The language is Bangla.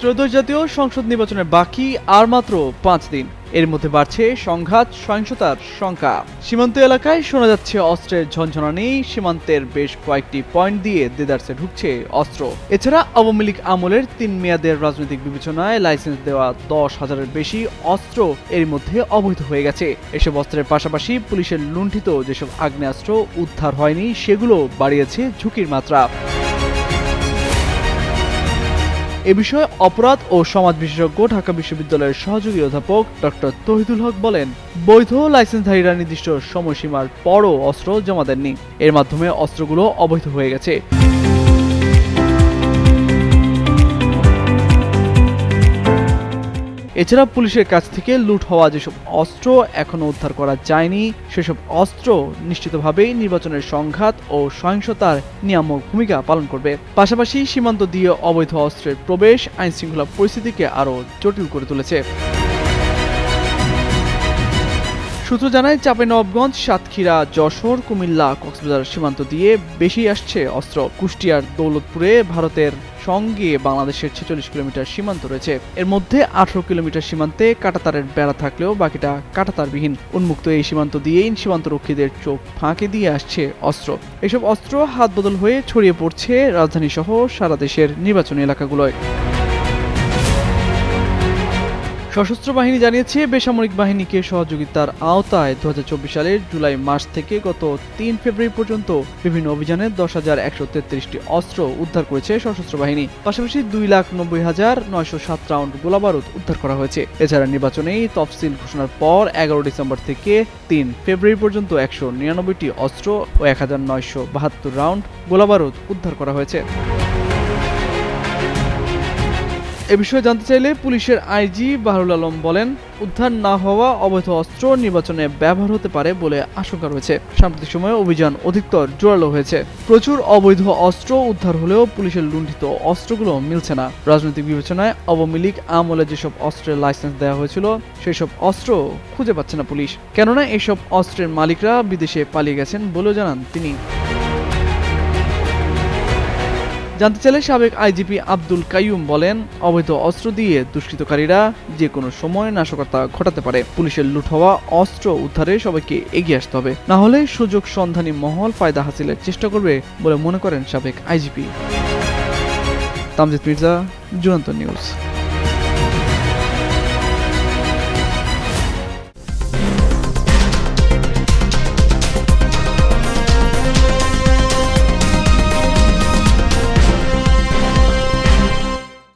ত্রয়োদশ জাতীয় সংসদ নির্বাচনের বাকি আর মাত্র 5 দিন। এর মধ্যে বাড়ছে সংঘাত সহিংসতার শঙ্কা। সীমান্ত এলাকায় শোনা যাচ্ছে অস্ত্রের ঝনঝনানি। সীমান্তের বেশ কয়েকটি পয়েন্ট দিয়ে দেদারসে ঢুকছে অস্ত্র। এছাড়া আওয়ামী লীগ আমলের 3 মেয়াদের রাজনৈতিক বিবেচনায় লাইসেন্স দেওয়া 10,000-এর বেশি অস্ত্র এর মধ্যে অবৈধ হয়ে গেছে। এসব অস্ত্রের পাশাপাশি পুলিশের লুণ্ঠিত যেসব আগ্নেয়াস্ত্র উদ্ধার হয়নি সেগুলো বাড়িয়েছে ঝুঁকির মাত্রা। এ বিষয়ে অপরাধ ও সমাজ বিশেষজ্ঞ ঢাকা বিশ্ববিদ্যালয়ের সহযোগী অধ্যাপক ডক্টর তৌহিদুল হক বলেন, বৈধ লাইসেন্সধারীরা নির্দিষ্ট সময়সীমার পরও অস্ত্র জমা দেননি। এর মাধ্যমে অস্ত্রগুলো অবৈধ হয়ে গেছে। এছাড়া পুলিশের কাছ থেকে লুট হওয়া যেসব অস্ত্র এখনো উদ্ধার করা যায়নি, সেসব অস্ত্র নিশ্চিতভাবেই নির্বাচনের সংঘাত ও সহিংসতার নিয়ামক ভূমিকা পালন করবে। পাশাপাশি সীমান্ত দিয়ে অবৈধ অস্ত্রের প্রবেশ আইনশৃঙ্খলা পরিস্থিতিকে আরও জটিল করে তুলেছে। সূত্র জানায়, চাঁপাইনবাবগঞ্জ, সাতক্ষীরা, যশোর, কুমিল্লা, কক্সবাজার সীমান্ত দিয়ে বেশি আসছে অস্ত্র। কুষ্টিয়ার দৌলতপুরে ভারতের সঙ্গে বাংলাদেশের 46 কিলোমিটার সীমান্ত রয়েছে। এর মধ্যে 18 কিলোমিটার সীমান্তে কাঁটাতারের বেড়া থাকলেও বাকিটা কাঁটাতারবিহীন। উন্মুক্ত এই সীমান্ত দিয়েই সীমান্তরক্ষীদের চোখ ফাঁকি দিয়ে আসছে অস্ত্র। এসব অস্ত্র হাত বদল হয়ে ছড়িয়ে পড়ছে রাজধানী সহ সারা দেশের নির্বাচনী এলাকাগুলোয়। সশস্ত্র বাহিনী জানিয়েছে, বেসামরিক বাহিনীকে সহযোগিতার আওতায় 2024 সালের জুলাই মাস থেকে গত 3 ফেব্রুয়ারি পর্যন্ত বিভিন্ন অভিযানে 10,133টি অস্ত্র উদ্ধার করেছে সশস্ত্র বাহিনী। পাশাপাশি 2,90,907 রাউন্ড গোলাবারুদ উদ্ধার করা হয়েছে। এছাড়া নির্বাচনেই তফসিল ঘোষণার পর 11 ডিসেম্বর থেকে 3 ফেব্রুয়ারি পর্যন্ত 199টি অস্ত্র ও 1,972 রাউন্ড গোলাবারুদ উদ্ধার করা হয়েছে। এ বিষয়ে জানতে চাইলে পুলিশের আইজি বাহরুল আলম বলেন, উদ্ধার না হওয়া অবৈধ অস্ত্র নির্বাচনে ব্যবহার হতে পারে বলে আশঙ্কা রয়েছে। সাম্প্রতিক সময়ে অভিযান অধিকতর জোরালো হয়েছে। প্রচুর অবৈধ অস্ত্র উদ্ধার হলেও পুলিশের লুণ্ঠিত অস্ত্রগুলো মিলছে না। রাজনৈতিক বিবেচনায় আওয়ামী লীগ আমলে যেসব অস্ত্রের লাইসেন্স দেওয়া হয়েছিল সেই সব অস্ত্র খুঁজে পাচ্ছে না পুলিশ, কেননা এসব অস্ত্রের মালিকরা বিদেশে পালিয়ে গেছেন বলেও জানান তিনি। জানতে চাইলে সাবেক আইজিপি আব্দুল কাইয়ুম বলেন, অবৈধ অস্ত্র দিয়ে দুষ্কৃতকারীরা যে কোনো সময় নাশকতা ঘটাতে পারে। পুলিশের লুট হওয়া অস্ত্র উদ্ধারে সবাইকে এগিয়ে আসতে হবে, না হলে সুযোগ সন্ধানী মহল ফায়দা হাসিলের চেষ্টা করবে বলে মনে করেন সাবেক আইজিপি। তামজিদ মির্জা, যুগান্তর নিউজ।